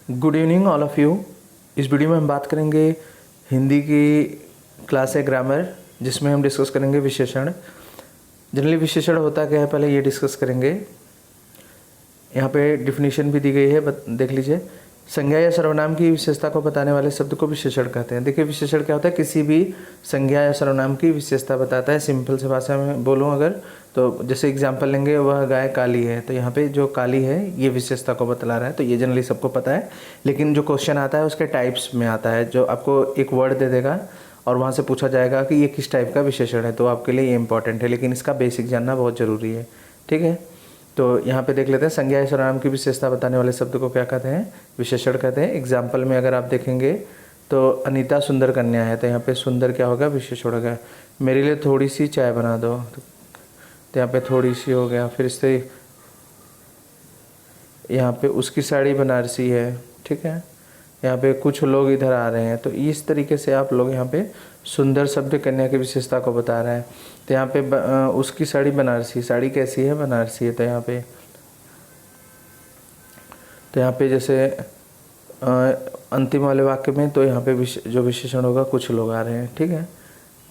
Good evening all of you. इस video में हम बात करेंगे हिंदी की क्लास है ग्रामर, जिसमें हम डिस्कस करेंगे विशेषण। जनरली विशेषण होता क्या है पहले ये डिस्कस करेंगे। यहाँ पे डिफिनीशन भी दी गई है, देख लीजिए। संज्ञा या सर्वनाम की विशेषता को बताने वाले शब्द को विशेषण कहते हैं। देखिए विशेषण क्या होता है, किसी भी संज्ञा या सर्वनाम की विशेषता बताता है। सिंपल से भाषा में बोलूँ अगर तो जैसे एग्जांपल लेंगे, वह गाय काली है, तो यहाँ पे जो काली है ये विशेषता को बतला रहा है। तो ये जनरली सबको पता है, लेकिन जो क्वेश्चन आता है उसके टाइप्स में आता है, जो आपको एक वर्ड दे देगा और वहाँ से पूछा जाएगा कि ये किस टाइप का विशेषण है, तो आपके लिए ये इंपॉर्टेंट है, लेकिन इसका बेसिक जानना बहुत ज़रूरी है। ठीक है, तो यहाँ पे देख लेते हैं। संज्ञा या सर्वनाम की विशेषता बताने वाले शब्द को क्या कहते हैं, विशेषण कहते हैं। एग्जाम्पल में अगर आप देखेंगे तो अनीता सुंदर कन्या है, तो यहाँ पे सुंदर क्या होगा, विशेषण होगा। मेरे लिए थोड़ी सी चाय बना दो, तो यहाँ पे थोड़ी सी हो गया। फिर इससे यहाँ पे उसकी साड़ी बनारसी है। ठीक है, यहाँ पे कुछ लोग इधर आ रहे हैं, तो इस तरीके से आप लोग यहाँ पे सुंदर शब्द कन्या की विशेषता को बता रहा है। तो यहाँ पे उसकी साड़ी बनारसी, साड़ी कैसी है, बनारसी है। तो यहाँ पे जैसे अंतिम वाले वाक्य में तो यहाँ पे जो विशेषण होगा कुछ लोग आ रहे हैं। ठीक है,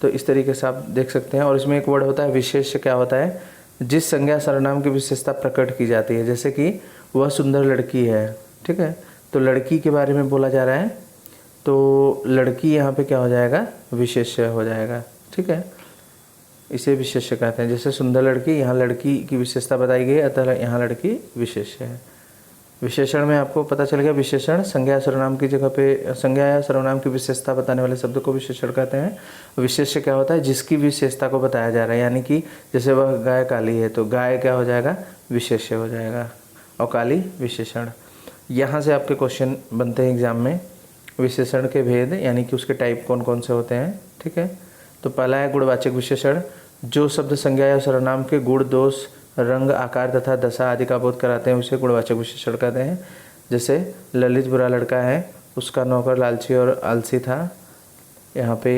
तो इस तरीके से आप देख सकते हैं। और इसमें एक वर्ड होता है विशेष। क्या होता है, जिस संज्ञा सर्वनाम की विशेषता प्रकट की जाती है, जैसे कि वह सुंदर लड़की है। ठीक है, तो लड़की के बारे में बोला जा रहा है, तो लड़की यहाँ पे क्या हो जाएगा, विशेष्य हो जाएगा। ठीक है, इसे विशेष्य कहते हैं। जैसे सुंदर लड़की, यहाँ लड़की की विशेषता बताई गई, अतः यहाँ लड़की विशेष्य है। विशेषण में आपको पता चल गया, विशेषण संज्ञा या सर्वनाम की जगह पे, संज्ञा या सर्वनाम की विशेषता बताने वाले शब्द को विशेषण कहते हैं। विशेष्य क्या होता है, जिसकी विशेषता को बताया जा रहा है, यानी कि जैसे वह गाय काली है, तो गाय क्या हो जाएगा, विशेष्य हो जाएगा, और काली विशेषण। यहाँ से आपके क्वेश्चन बनते हैं एग्जाम में, विशेषण के भेद, यानी कि उसके टाइप कौन कौन से होते हैं। ठीक है, तो पहला है गुणवाचक विशेषण, जो शब्द संज्ञा या सर्वनाम के गुण, दोष, रंग, आकार तथा दशा आदि का बोध कराते हैं, उसे गुणवाचक विशेषण कहते हैं। जैसे ललित बुरा लड़का है, उसका नौकर लालची और आलसी था, यहाँ पे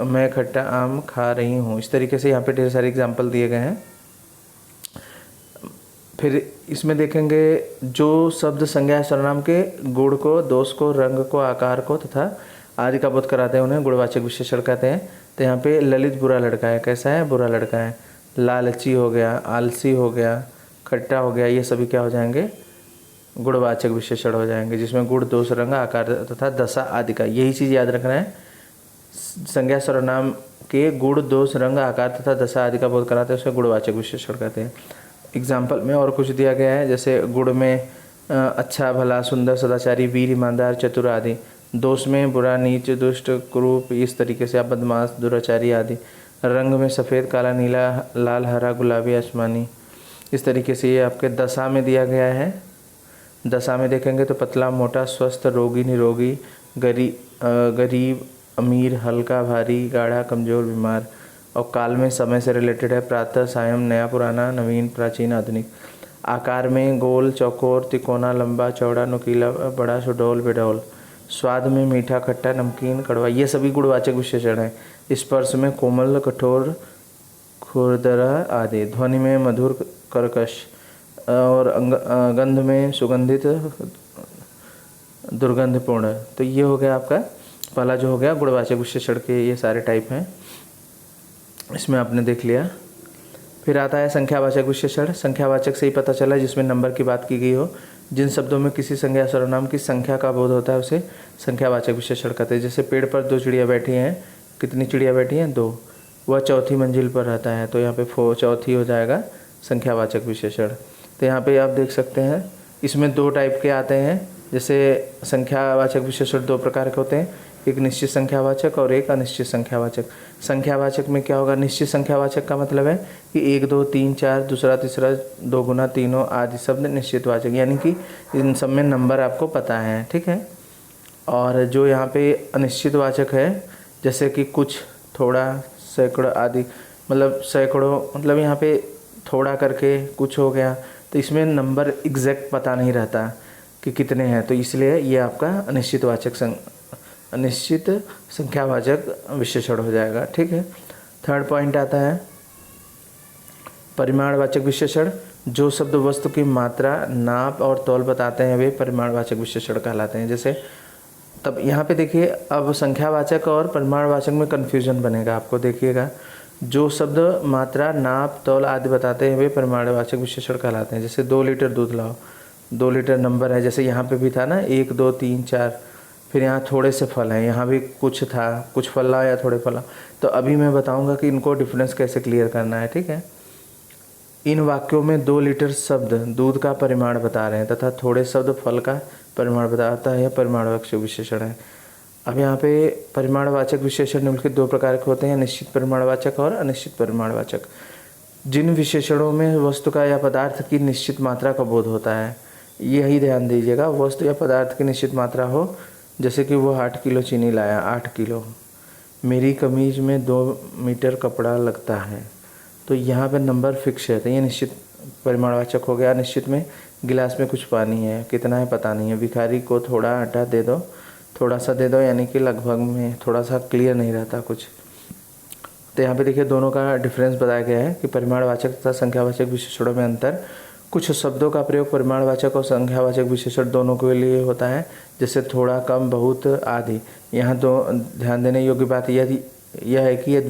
मैं खट्टा आम खा रही हूँ। इस तरीके से यहाँ पे ढेर सारे एग्जाम्पल दिए गए हैं। फिर इसमें देखेंगे, जो शब्द संज्ञा सर्वनाम के गुण को, दोष को, रंग को, आकार को तथा आदि का बोध कराते हैं, उन्हें गुणवाचक विशेषण कहते हैं। तो यहाँ पे ललित बुरा लड़का है, कैसा है, बुरा लड़का है। लालची हो गया, आलसी हो गया, खट्टा हो गया, ये सभी क्या हो जाएंगे, गुणवाचक विशेषण हो जाएंगे, जिसमें गुण, दोष, रंग, आकार तथा दशा आदि का, यही चीज़ याद रखना है। संज्ञा सर्वनाम के गुण, दोष, रंग, आकार तथा दशा आदि का बोध कराते हैं, उसे गुणवाचक विशेषण कहते हैं। एग्जाम्पल में और कुछ दिया गया है, जैसे गुण में अच्छा, भला, सुंदर, सदाचारी, वीर, ईमानदार, चतुर आदि। दोष में बुरा, नीच, दुष्ट, कुरूप, इस तरीके से आप बदमाश, दुराचारी आदि। रंग में सफ़ेद, काला, नीला, लाल, हरा, गुलाबी, आसमानी, इस तरीके से ये आपके दशा में दिया गया है। दशा में देखेंगे तो पतला, मोटा, स्वस्थ, रोगी, निरोगी, गरीब, अमीर, हल्का, भारी, गाढ़ा, कमज़ोर, बीमार। और काल में समय से रिलेटेड है, प्रातः, सायं, नया, पुराना, नवीन, प्राचीन, आधुनिक। आकार में गोल, चौकोर, तिकोना, लंबा, चौड़ा, नुकीला, बड़ा, सुडौल, बेडौल। स्वाद में मीठा, खट्टा, नमकीन, कड़वा, ये सभी गुणवाचक विशेषण हैं। स्पर्श में कोमल, कठोर, खुरदरा आदि। ध्वनि में मधुर, कर्कश, और गंध में सुगंधित, दुर्गंधपूर्ण। तो ये हो गया आपका पहला जो हो गया गुणवाचक विशेषण के, ये सारे टाइप हैं, इसमें आपने देख लिया। फिर आता है संख्यावाचक विशेषण। संख्यावाचक से ही पता चला जिसमें नंबर की बात की गई हो। जिन शब्दों में किसी संज्ञा सर्वनाम की संख्या का बोध होता है, उसे संख्यावाचक विशेषण कहते हैं। जैसे पेड़ पर 2 चिड़िया बैठी हैं, कितनी चिड़िया बैठी हैं, 2। वह चौथी मंजिल पर रहता है, तो यहाँ पे चौथी हो जाएगा संख्यावाचक विशेषण। तो यहाँ पे आप देख सकते हैं, इसमें 2 टाइप के आते हैं। जैसे संख्यावाचक विशेषण 2 प्रकार के होते हैं, एक निश्चित संख्यावाचक और एक अनिश्चित संख्यावाचक। संख्यावाचक में क्या होगा, निश्चित संख्यावाचक का मतलब है कि 1, 2, 3, 4, दूसरा, तीसरा, 2 गुना, तीनों आदि शब्द निश्चित वाचक, यानी कि इन सब में नंबर आपको पता है। ठीक है, और जो यहाँ पे अनिश्चित वाचक है, जैसे कि कुछ, थोड़ा, सैकड़ों आदि, मतलब सैकड़ों, मतलब यहाँ पे थोड़ा करके कुछ हो गया, तो इसमें नंबर एग्जैक्ट पता नहीं रहता कि कितने हैं, तो इसलिए ये आपका अनिश्चित संख्यावाचक विशेषण हो जाएगा। ठीक है, थर्ड पॉइंट आता है परिमाणवाचक विशेषण। जो शब्द वस्तु की मात्रा, नाप और तौल बताते हैं वे परिमाणवाचक विशेषण कहलाते हैं। जैसे तब यहाँ पे देखिए, अब संख्यावाचक और परिमाणवाचक में कन्फ्यूजन बनेगा आपको। देखिएगा, जो शब्द मात्रा, नाप, तौल आदि बताते हैं वे परिमाणवाचक विशेषण कहलाते हैं। जैसे 2 लीटर दूध लाओ, 2 लीटर नंबर है, जैसे यहाँ पे भी था ना 1 2 3 4, फिर यहाँ थोड़े से फल हैं, यहाँ भी कुछ था, कुछ फल लाओ या थोड़े फल लाओ। तो अभी मैं बताऊँगा कि इनको डिफरेंस कैसे क्लियर करना है, ठीक है। इन वाक्यों में 2 लीटर शब्द दूध का परिमाण बता रहे हैं तथा थोड़े शब्द फल का परिमाण बताता है, यह परिमाणवाचक विशेषण है। अब यहाँ पे परिमाणवाचक विशेषण निम्नलिखित 2 प्रकार के होते हैं, निश्चित परिमाणवाचक और अनिश्चित परिमाणवाचक। जिन विशेषणों में वस्तु का या पदार्थ की निश्चित मात्रा का बोध होता है, यही ध्यान दीजिएगा, वस्तु या पदार्थ की निश्चित मात्रा हो, जैसे कि वो 8 किलो चीनी लाया, 8 किलो, मेरी कमीज में 2 मीटर कपड़ा लगता है, तो यहाँ पे नंबर फिक्स है, तो ये निश्चित परिमाणवाचक हो गया। निश्चित में गिलास में कुछ पानी है, कितना है पता नहीं है, भिखारी को थोड़ा आटा दे दो, थोड़ा सा दे दो, यानी कि लगभग में, थोड़ा सा क्लियर नहीं रहता कुछ। तो यहाँ पे देखिए दोनों का डिफरेंस बताया गया है कि परिमाणवाचक तथा संख्यावाचक विशेषणों में अंतर। कुछ शब्दों का प्रयोग परिमाणवाचक और संख्यावाचक विशेषण दोनों के लिए होता है, जैसे थोड़ा, कम, बहुत आदि। यहाँ तो ध्यान देने योग्य बात यह है कि यदि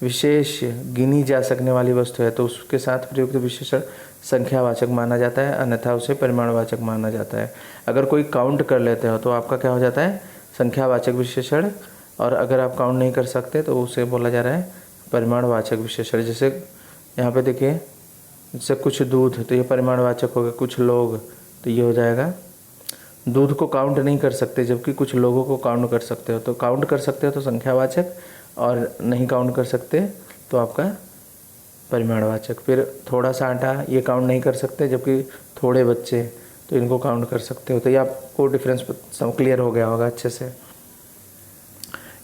विशेष गिनी जा सकने वाली वस्तु है तो उसके साथ प्रयुक्त विशेषण संख्यावाचक माना जाता है, अन्यथा उसे परिमाणवाचक माना जाता है। अगर कोई काउंट कर लेते हो तो आपका क्या हो जाता है, संख्यावाचक विशेषण, और अगर आप काउंट नहीं कर सकते तो उसे बोला जा रहा है परिमाणवाचक विशेषण। जैसे यहाँ पे देखिए, जैसे कुछ दूध, तो ये परिमाणवाचक हो गया, कुछ लोग, तो ये हो जाएगा, दूध को काउंट नहीं कर सकते जबकि कुछ लोगों को काउंट कर सकते हो, तो काउंट कर सकते हो तो संख्यावाचक, और नहीं काउंट कर सकते तो आपका परिमाणवाचक। फिर थोड़ा सा आटा, ये काउंट नहीं कर सकते जबकि थोड़े बच्चे, तो इनको काउंट कर सकते हो। तो ये आपको डिफरेंस सब क्लियर हो गया होगा अच्छे से।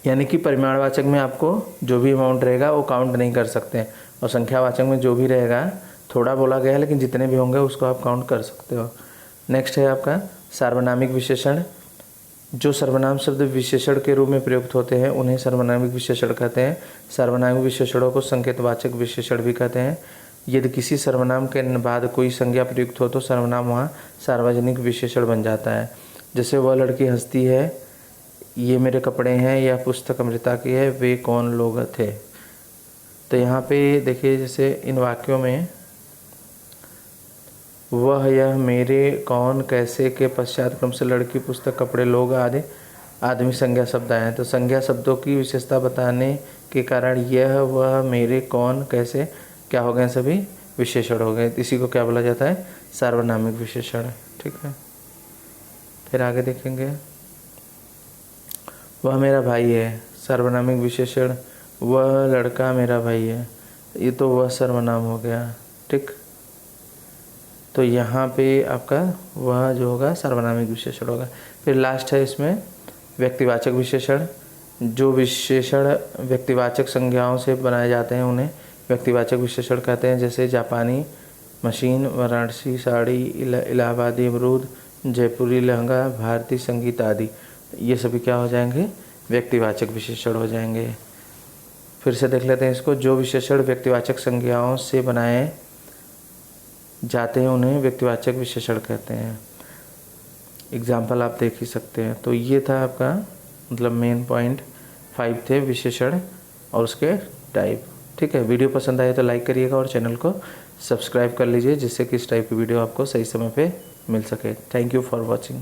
यानी कि परिमाणवाचक में आपको जो भी अमाउंट रहेगा वो काउंट नहीं कर सकते, और संख्यावाचक में जो भी रहेगा, थोड़ा बोला गया है लेकिन जितने भी होंगे उसको आप काउंट कर सकते हो। नेक्स्ट है आपका सार्वनामिक विशेषण। जो सर्वनाम शब्द विशेषण के रूप में प्रयुक्त होते हैं उन्हें सर्वनामिक विशेषण कहते हैं। सर्वनामिक विशेषणों को संकेतवाचक विशेषण भी कहते हैं। यदि किसी सर्वनाम के बाद कोई संज्ञा प्रयुक्त हो तो सर्वनाम वहाँ सार्वजनिक विशेषण बन जाता है। जैसे वह लड़की हंसती है, ये मेरे कपड़े हैं, यह पुस्तक अमृता की है, वे कौन लोग थे। तो यहाँ पे देखिए, जैसे इन वाक्यों में वह, यह, मेरे, कौन, कैसे के पश्चात क्रम से लड़की, पुस्तक, कपड़े, लोग आदि आदमी संज्ञा शब्द आए हैं। तो संज्ञा शब्दों की विशेषता बताने के कारण यह, वह, मेरे, कौन, कैसे क्या हो गए, सभी विशेषण हो गए। इसी को क्या बोला जाता है, सार्वनामिक विशेषण। ठीक है, फिर आगे देखेंगे, वह मेरा भाई है, सर्वनामिक विशेषण। वह लड़का मेरा भाई है, ये तो वह सर्वनाम हो गया। ठीक, तो यहाँ पे आपका वह जो होगा सार्वनामिक विशेषण होगा। फिर लास्ट है इसमें व्यक्तिवाचक विशेषण। जो विशेषण व्यक्तिवाचक संज्ञाओं से बनाए जाते हैं उन्हें व्यक्तिवाचक विशेषण कहते हैं। जैसे जापानी मशीन, वाराणसी साड़ी, इलाहाबादी अमरूद, जयपुरी लहंगा, भारतीय संगीत आदि, ये सभी क्या हो जाएंगे, व्यक्तिवाचक विशेषण हो जाएंगे। फिर से देख लेते हैं इसको। जो विशेषण व्यक्तिवाचक संज्ञाओं से बनाए जाते हैं उन्हें व्यक्तिवाचक विशेषण कहते हैं। एग्जाम्पल आप देख ही सकते हैं। तो ये था आपका मतलब मेन पॉइंट 5 थे विशेषण और उसके टाइप। ठीक है, वीडियो पसंद आए तो लाइक करिएगा और चैनल को सब्सक्राइब कर लीजिए, जिससे कि इस टाइप की वीडियो आपको सही समय पे मिल सके। Thank you for watching.